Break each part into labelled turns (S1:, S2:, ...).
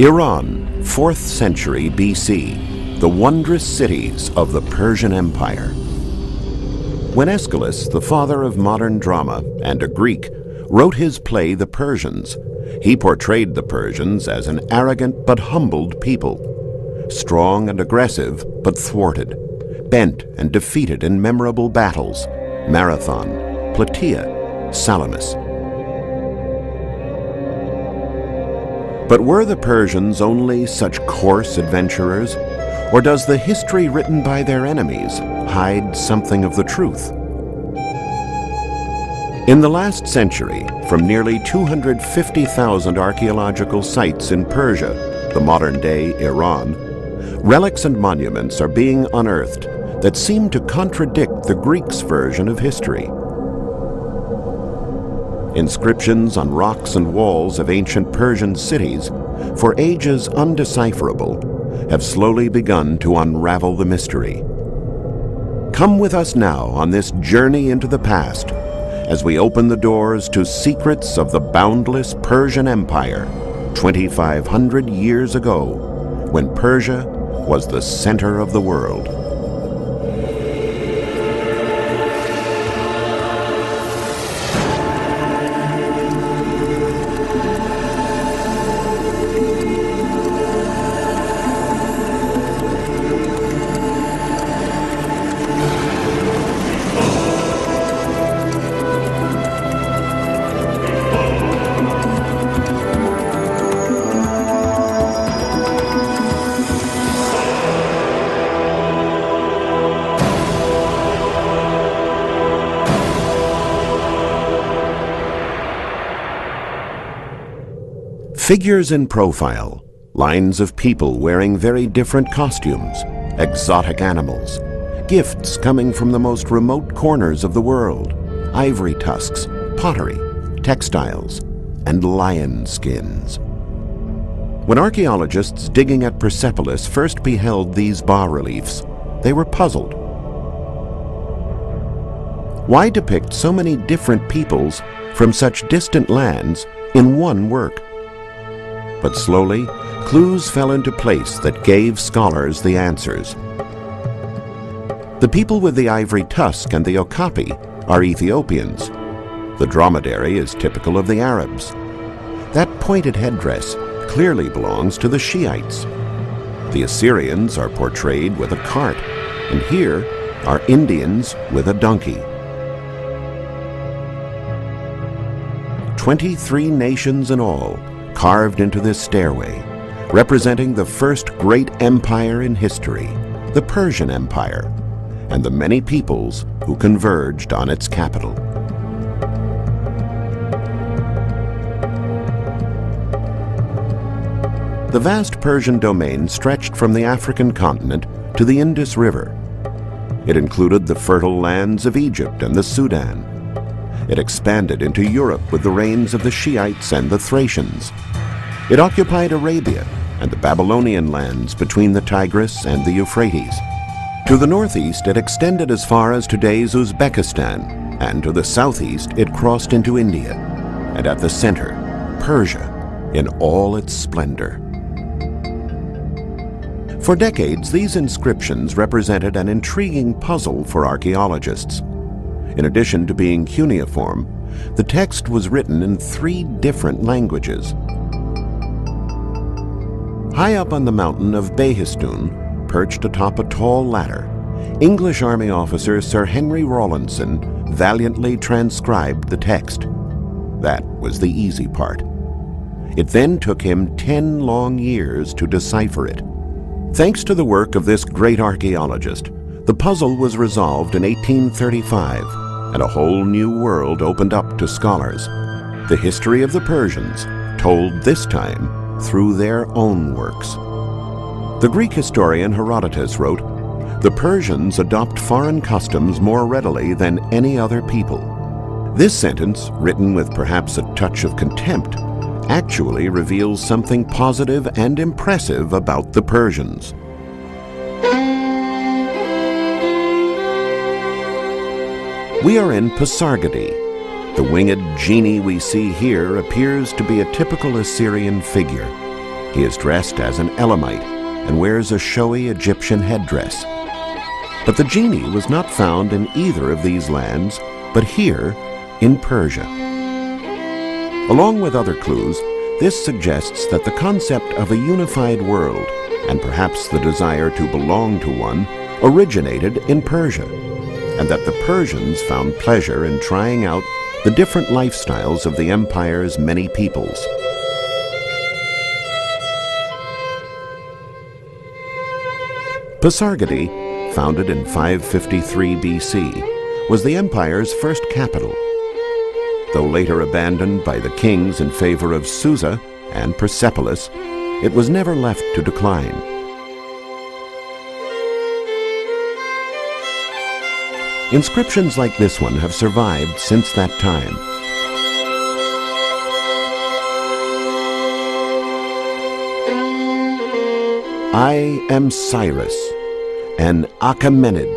S1: Iran, 4th century BC, the wondrous cities of the Persian Empire. When Aeschylus, the father of modern drama and a Greek, wrote his play The Persians, he portrayed the Persians as an arrogant but humbled people, strong and aggressive but thwarted, bent and defeated in memorable battles, Marathon, Plataea, Salamis. But were the Persians only such coarse adventurers, or does the history written by their enemies hide something of the truth? In the last century, from nearly 250,000 archaeological sites in Persia, the modern-day Iran, relics and monuments are being unearthed that seem to contradict the Greeks' version of history. Inscriptions on rocks and walls of ancient Persian cities, for ages undecipherable, have slowly begun to unravel the mystery. Come with us now on this journey into the past as we open the doors to secrets of the boundless Persian Empire 2,500 years ago, when Persia was the center of the world. Figures in profile, lines of people wearing very different costumes, exotic animals, gifts coming from the most remote corners of the world, ivory tusks, pottery, textiles, and lion skins. When archaeologists digging at Persepolis first beheld these bas-reliefs, they were puzzled. Why depict so many different peoples from such distant lands in one work? But slowly, clues fell into place that gave scholars the answers. The people with the ivory tusk and the okapi are Ethiopians. The dromedary is typical of the Arabs. That pointed headdress clearly belongs to the Shiites. The Assyrians are portrayed with a cart, and here are Indians with a donkey. 23 nations in all carved into this stairway, representing the first great empire in history, the Persian Empire, and the many peoples who converged on its capital. The vast Persian domain stretched from the African continent to the Indus River. It included the fertile lands of Egypt and the Sudan. It expanded into Europe with the reigns of the Shiites and the Thracians. It occupied Arabia and the Babylonian lands between the Tigris and the Euphrates. To the northeast, it extended as far as today's Uzbekistan, and to the southeast, it crossed into India. And at the center, Persia in all its splendor. For decades, these inscriptions represented an intriguing puzzle for archaeologists. In addition to being cuneiform, the text was written in 3 different languages. High up on the mountain of Behistun, perched atop a tall ladder, English Army officer Sir Henry Rawlinson valiantly transcribed the text. That was the easy part. It then took him 10 long years to decipher it. Thanks to the work of this great archaeologist, the puzzle was resolved in 1835, and a whole new world opened up to scholars. The history of the Persians, told this time through their own works. The Greek historian Herodotus wrote, "The Persians adopt foreign customs more readily than any other people." This sentence, written with perhaps a touch of contempt, actually reveals something positive and impressive about the Persians. We are in Pasargadae. The winged genie we see here appears to be a typical Assyrian figure. He is dressed as an Elamite and wears a showy Egyptian headdress. But the genie was not found in either of these lands, but here in Persia. Along with other clues, this suggests that the concept of a unified world, and perhaps the desire to belong to one, originated in Persia, and that the Persians found pleasure in trying out the different lifestyles of the empire's many peoples. Pasargadae, founded in 553 BC, was the empire's first capital. Though later abandoned by the kings in favor of Susa and Persepolis, it was never left to decline. Inscriptions like this one have survived since that time. I am Cyrus, an Achaemenid.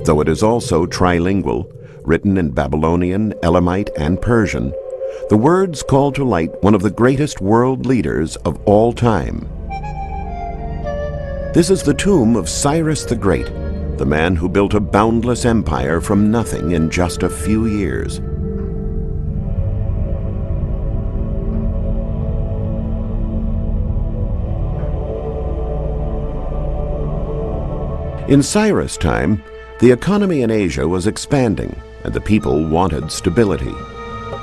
S1: Though it is also trilingual, written in Babylonian, Elamite, and Persian, the words call to light one of the greatest world leaders of all time. This is the tomb of Cyrus the Great, the man who built a boundless empire from nothing in just a few years. In Cyrus' time, the economy in Asia was expanding, and the people wanted stability.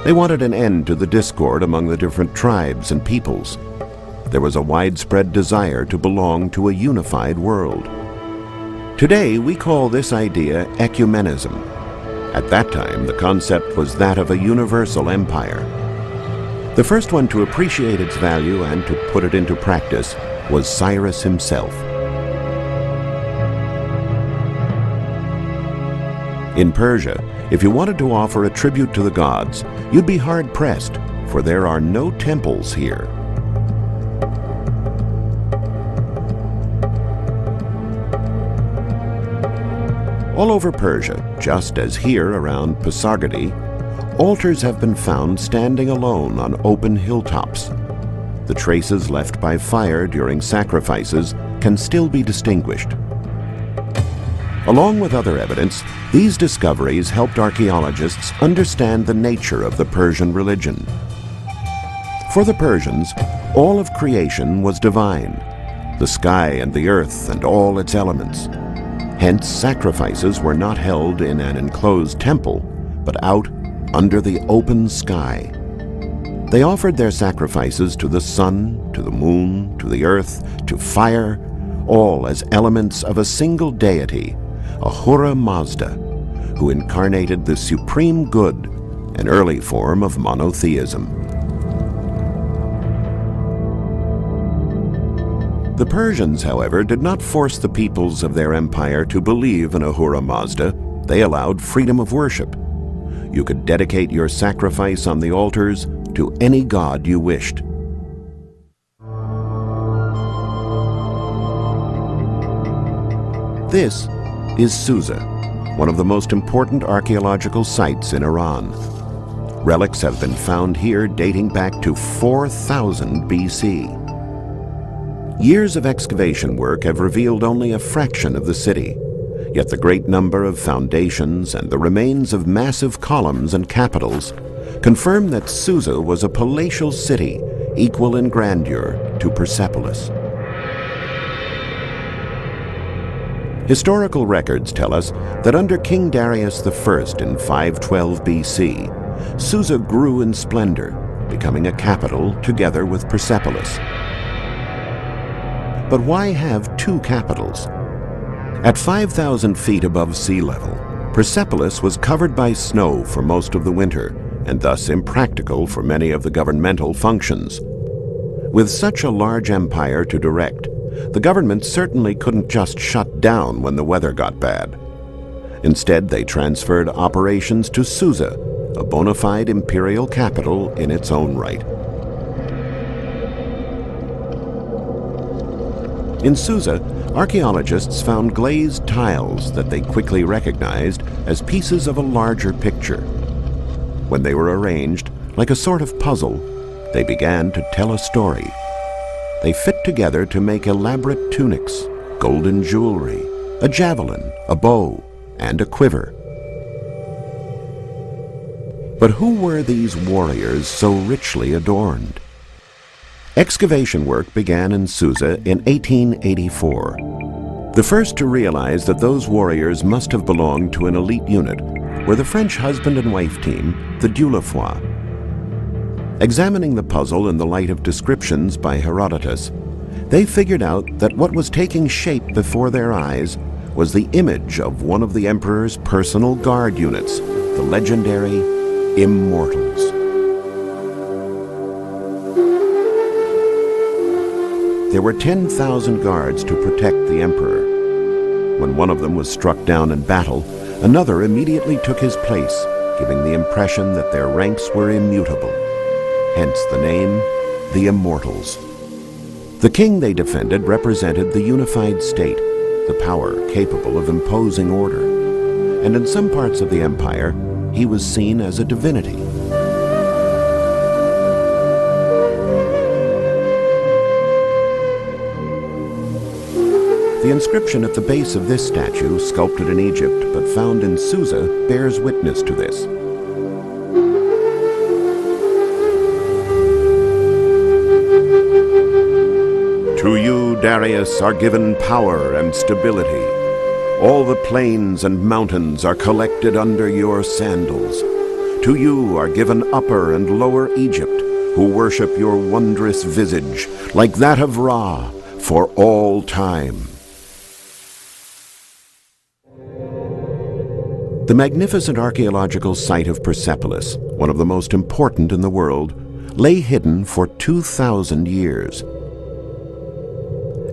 S1: They wanted an end to the discord among the different tribes and peoples. There was a widespread desire to belong to a unified world. Today, we call this idea ecumenism. At that time, the concept was that of a universal empire. The first one to appreciate its value and to put it into practice was Cyrus himself. In Persia, if you wanted to offer a tribute to the gods, you'd be hard-pressed, for there are no temples here. All over Persia, just as here around Pasargadae, altars have been found standing alone on open hilltops. The traces left by fire during sacrifices can still be distinguished. Along with other evidence, these discoveries helped archaeologists understand the nature of the Persian religion. For the Persians, all of creation was divine, the sky and the earth and all its elements. Hence, sacrifices were not held in an enclosed temple, but out under the open sky. They offered their sacrifices to the sun, to the moon, to the earth, to fire, all as elements of a single deity, Ahura Mazda, who incarnated the supreme good, an early form of monotheism. The Persians, however, did not force the peoples of their empire to believe in Ahura Mazda. They allowed freedom of worship. You could dedicate your sacrifice on the altars to any god you wished. This is Susa, one of the most important archaeological sites in Iran. Relics have been found here dating back to 4000 BC. Years of excavation work have revealed only a fraction of the city, yet the great number of foundations and the remains of massive columns and capitals confirm that Susa was a palatial city equal in grandeur to Persepolis. Historical records tell us that under King Darius I in 512 BC, Susa grew in splendor, becoming a capital together with Persepolis. But why have two capitals? At 5,000 feet above sea level, Persepolis was covered by snow for most of the winter, and thus impractical for many of the governmental functions. With such a large empire to direct, the government certainly couldn't just shut down when the weather got bad. Instead, they transferred operations to Susa, a bona fide imperial capital in its own right. In Susa, archaeologists found glazed tiles that they quickly recognized as pieces of a larger picture. When they were arranged, like a sort of puzzle, they began to tell a story. They fit together to make elaborate tunics, golden jewelry, a javelin, a bow, and a quiver. But who were these warriors so richly adorned? Excavation work began in Susa in 1884. The first to realize that those warriors must have belonged to an elite unit were the French husband and wife team, the Dieulafoy. Examining the puzzle in the light of descriptions by Herodotus, they figured out that what was taking shape before their eyes was the image of one of the emperor's personal guard units, the legendary Immortals. There were 10,000 guards to protect the emperor. When one of them was struck down in battle, another immediately took his place, giving the impression that their ranks were immutable. Hence the name, the Immortals. The king they defended represented the unified state, the power capable of imposing order. And in some parts of the empire, he was seen as a divinity. The inscription at the base of this statue, sculpted in Egypt but found in Susa, bears witness to this. To you, Darius, are given power and stability. All the plains and mountains are collected under your sandals. To you are given Upper and Lower Egypt, who worship your wondrous visage, like that of Ra, for all time. The magnificent archaeological site of Persepolis, one of the most important in the world, lay hidden for 2,000 years.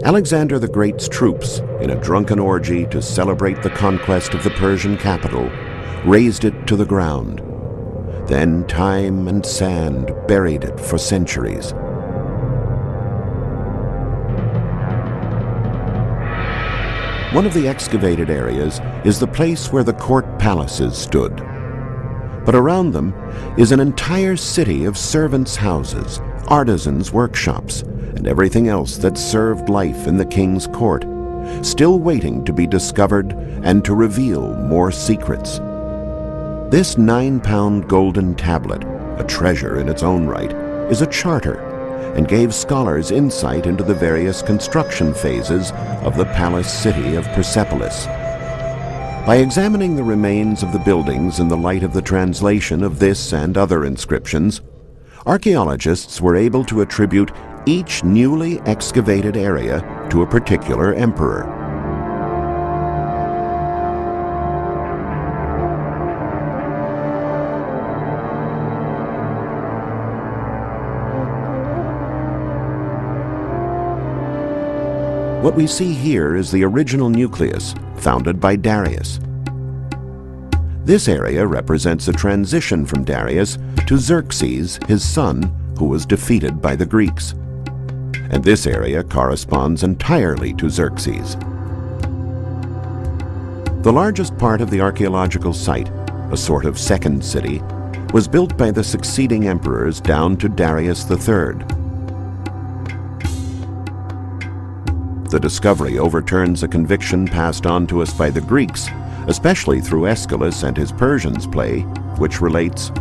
S1: Alexander the Great's troops, in a drunken orgy to celebrate the conquest of the Persian capital, razed it to the ground. Then time and sand buried it for centuries. One of the excavated areas is the place where the court palaces stood. But around them is an entire city of servants' houses, artisans' workshops, and everything else that served life in the king's court, still waiting to be discovered and to reveal more secrets. This 9-pound golden tablet, a treasure in its own right, is a charter and gave scholars insight into the various construction phases of the palace city of Persepolis. By examining the remains of the buildings in the light of the translation of this and other inscriptions, archaeologists were able to attribute each newly excavated area to a particular emperor. What we see here is the original nucleus, founded by Darius. This area represents a transition from Darius to Xerxes, his son, who was defeated by the Greeks. And this area corresponds entirely to Xerxes. The largest part of the archaeological site, a sort of second city, was built by the succeeding emperors down to Darius III. The discovery overturns a conviction passed on to us by the Greeks, especially through Aeschylus and his Persians play, which relates,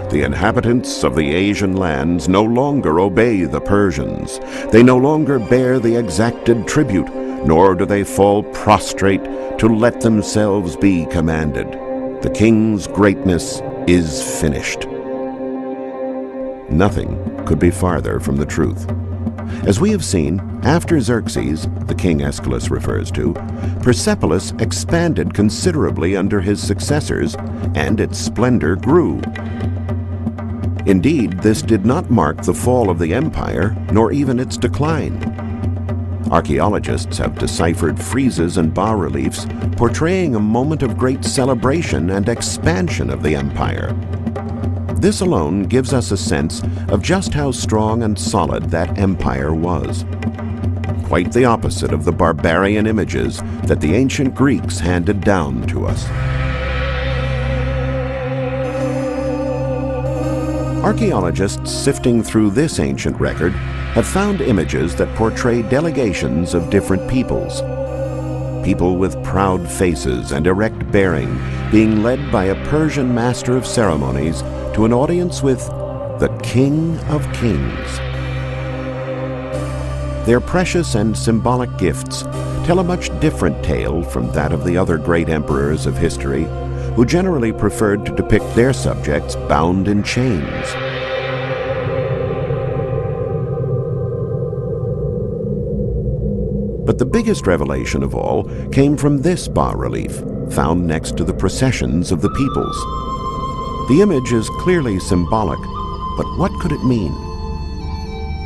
S1: "The inhabitants of the Asian lands no longer obey the Persians. They no longer bear the exacted tribute, nor do they fall prostrate to let themselves be commanded. The king's greatness is finished." Nothing could be farther from the truth. As we have seen, after Xerxes, the king Aeschylus refers to, Persepolis expanded considerably under his successors, and its splendor grew. Indeed, this did not mark the fall of the empire, nor even its decline. Archaeologists have deciphered friezes and bas-reliefs portraying a moment of great celebration and expansion of the empire. This alone gives us a sense of just how strong and solid that empire was. Quite the opposite of the barbarian images that the ancient Greeks handed down to us. Archaeologists sifting through this ancient record have found images that portray delegations of different peoples. People with proud faces and erect bearing being led by a Persian master of ceremonies to an audience with the King of Kings. Their precious and symbolic gifts tell a much different tale from that of the other great emperors of history, who generally preferred to depict their subjects bound in chains. But the biggest revelation of all came from this bas-relief, found next to the processions of the peoples. The image is clearly symbolic, but what could it mean?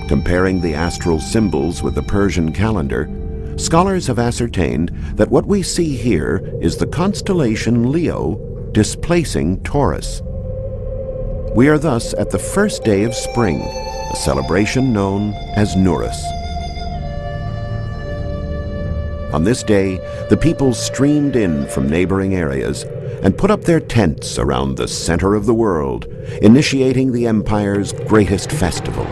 S1: Comparing the astral symbols with the Persian calendar, scholars have ascertained that what we see here is the constellation Leo displacing Taurus. We are thus at the first day of spring, a celebration known as Nurus. On this day, the people streamed in from neighboring areas and put up their tents around the center of the world, initiating the empire's greatest festival.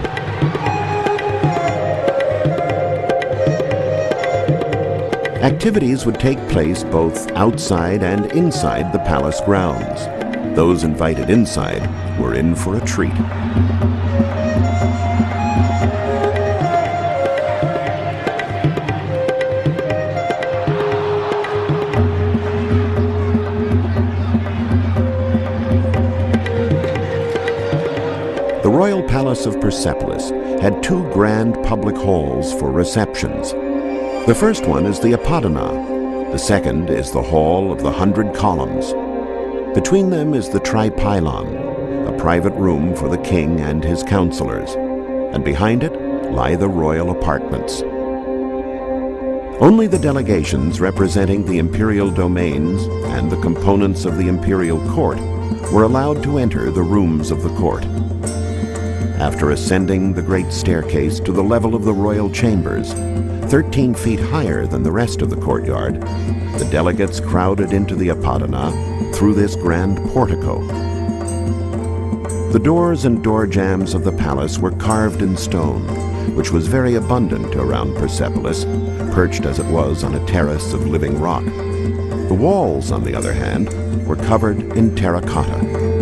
S1: Activities would take place both outside and inside the palace grounds. Those invited inside were in for a treat. The royal palace of Persepolis had two grand public halls for receptions. The first one is the Apodana. The second is the Hall of the 100 Columns. Between them is the Tripylon, a private room for the king and his counselors, and behind it lie the royal apartments. Only the delegations representing the imperial domains and the components of the imperial court were allowed to enter the rooms of the court. After ascending the great staircase to the level of the royal chambers, 13 feet higher than the rest of the courtyard, the delegates crowded into the Apodana through this grand portico. The doors and door jambs of the palace were carved in stone, which was very abundant around Persepolis, perched as it was on a terrace of living rock. The walls, on the other hand, were covered in terracotta.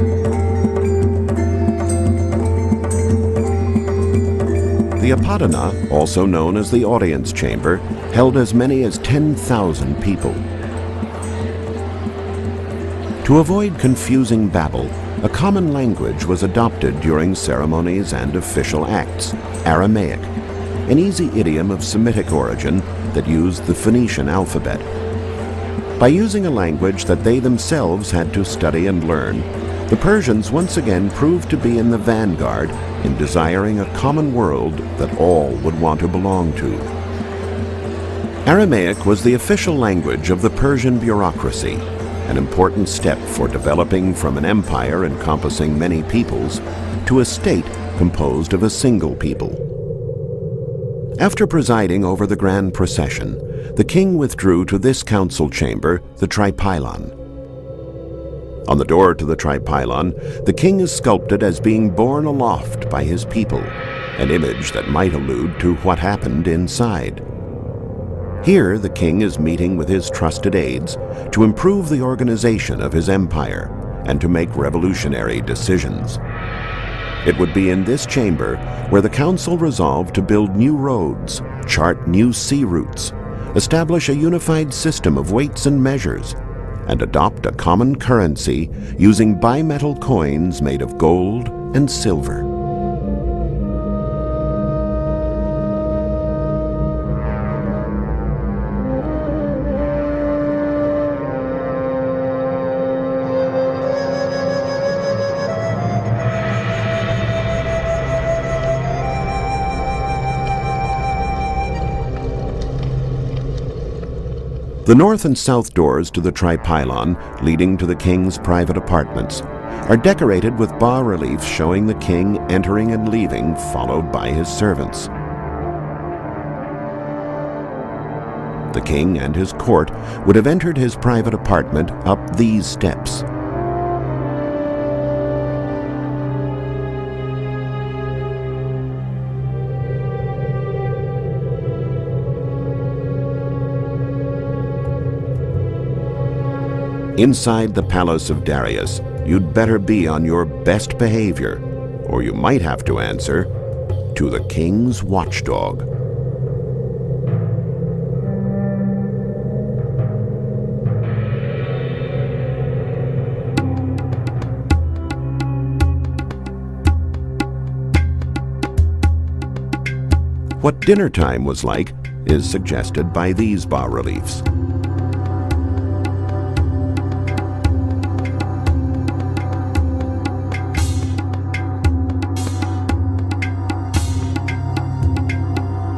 S1: The Apodana, also known as the audience chamber, held as many as 10,000 people. To avoid confusing babble, a common language was adopted during ceremonies and official acts, Aramaic, an easy idiom of Semitic origin that used the Phoenician alphabet. By using a language that they themselves had to study and learn, the Persians once again proved to be in the vanguard in desiring a common world that all would want to belong to. Aramaic was the official language of the Persian bureaucracy, an important step for developing from an empire encompassing many peoples to a state composed of a single people. After presiding over the grand procession, the king withdrew to this council chamber, the Tripylon. On the door to the Tripylon, the king is sculpted as being borne aloft by his people, an image that might allude to what happened inside. Here, the king is meeting with his trusted aides to improve the organization of his empire and to make revolutionary decisions. It would be in this chamber where the council resolved to build new roads, chart new sea routes, establish a unified system of weights and measures, and adopt a common currency using bimetal coins made of gold and silver. The north and south doors to the Tripylon, leading to the king's private apartments, are decorated with bas-reliefs showing the king entering and leaving, followed by his servants. The king and his court would have entered his private apartment up these steps. Inside the palace of Darius, you'd better be on your best behavior, or you might have to answer to the king's watchdog. What dinner time was like is suggested by these bas-reliefs.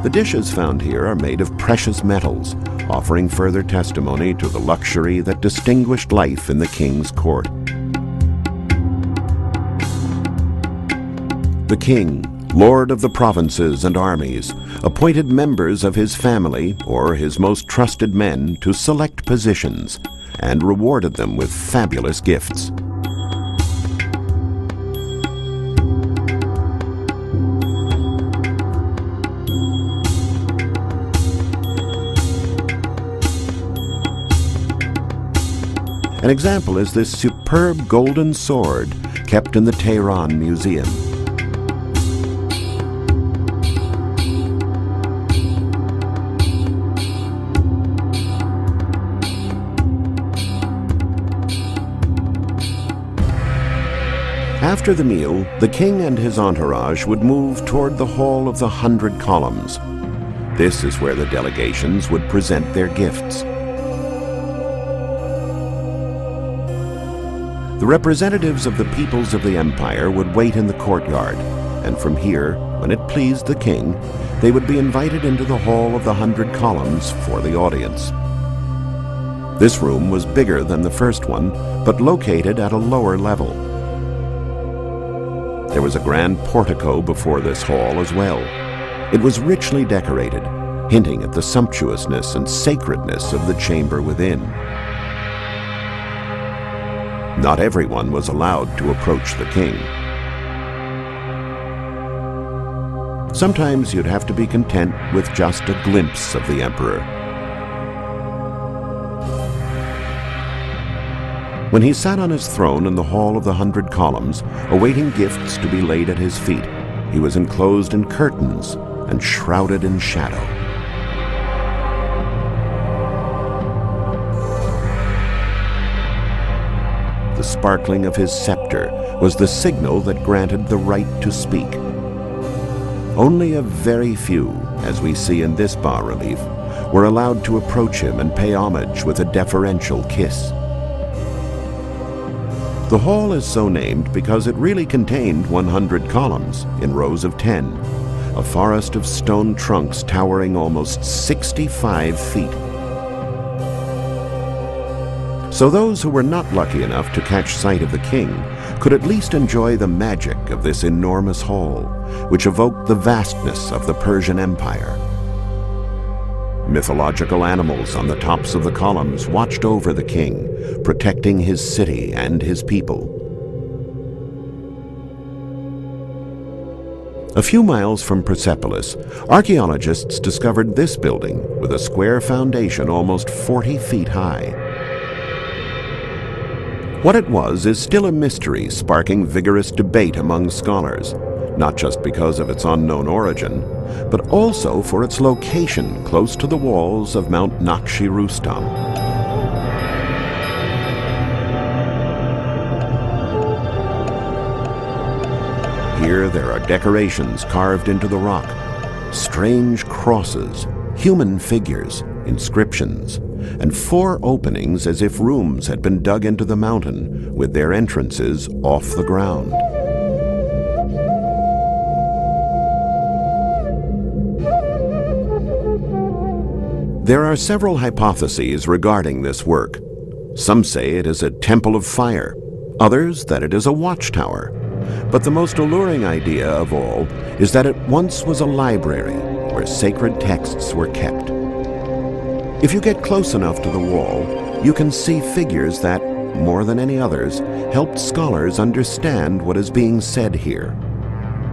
S1: The dishes found here are made of precious metals, offering further testimony to the luxury that distinguished life in the king's court. The king, lord of the provinces and armies, appointed members of his family or his most trusted men to select positions and rewarded them with fabulous gifts. An example is this superb golden sword kept in the Tehran Museum. After the meal, the king and his entourage would move toward the Hall of the 100 Columns. This is where the delegations would present their gifts. The representatives of the peoples of the empire would wait in the courtyard, and from here, when it pleased the king, they would be invited into the Hall of the 100 Columns for the audience. This room was bigger than the first one, but located at a lower level. There was a grand portico before this hall as well. It was richly decorated, hinting at the sumptuousness and sacredness of the chamber within. Not everyone was allowed to approach the king. Sometimes you'd have to be content with just a glimpse of the emperor. When he sat on his throne in the Hall of the 100 Columns, awaiting gifts to be laid at his feet, he was enclosed in curtains and shrouded in shadow. The sparkling of his scepter was the signal that granted the right to speak. Only a very few, as we see in this bas-relief, were allowed to approach him and pay homage with a deferential kiss. The hall is so named because it really contained 100 columns in rows of 10, a forest of stone trunks towering almost 65 feet. So those who were not lucky enough to catch sight of the king could at least enjoy the magic of this enormous hall, which evoked the vastness of the Persian Empire. Mythological animals on the tops of the columns watched over the king, protecting his city and his people. A few miles from Persepolis, archaeologists discovered this building with a square foundation almost 40 feet high. What it was is still a mystery, sparking vigorous debate among scholars, not just because of its unknown origin, but also for its location close to the walls of Mount Nakshi Rustam. Here there are decorations carved into the rock, strange crosses, human figures, inscriptions, and 4 openings as if rooms had been dug into the mountain with their entrances off the ground. There are several hypotheses regarding this work. Some say it is a temple of fire, others that it is a watchtower. But the most alluring idea of all is that it once was a library where sacred texts were kept. If you get close enough to the wall, you can see figures that, more than any others, helped scholars understand what is being said here.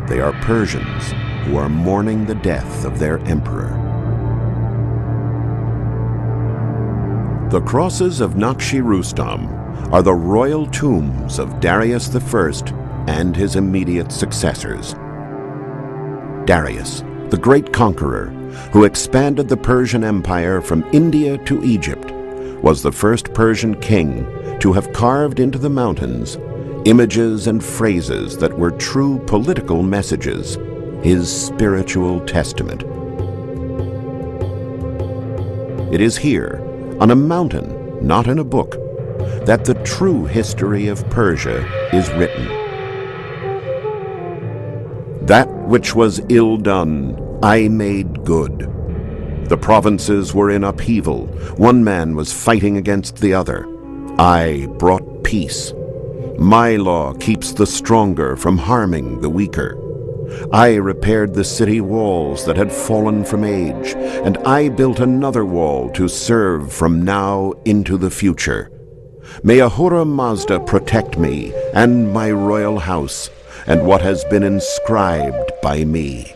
S1: They are Persians who are mourning the death of their emperor. The crosses of Nakshi Rustam are the royal tombs of Darius I and his immediate successors. Darius, the great conqueror, who expanded the Persian Empire from India to Egypt, was the first Persian king to have carved into the mountains images and phrases that were true political messages, his spiritual testament. It is here, on a mountain, not in a book, that the true history of Persia is written. That which was ill done, I made good. The provinces were in upheaval. One man was fighting against the other. I brought peace. My law keeps the stronger from harming the weaker. I repaired the city walls that had fallen from age, and I built another wall to serve from now into the future. May Ahura Mazda protect me and my royal house, and what has been inscribed by me.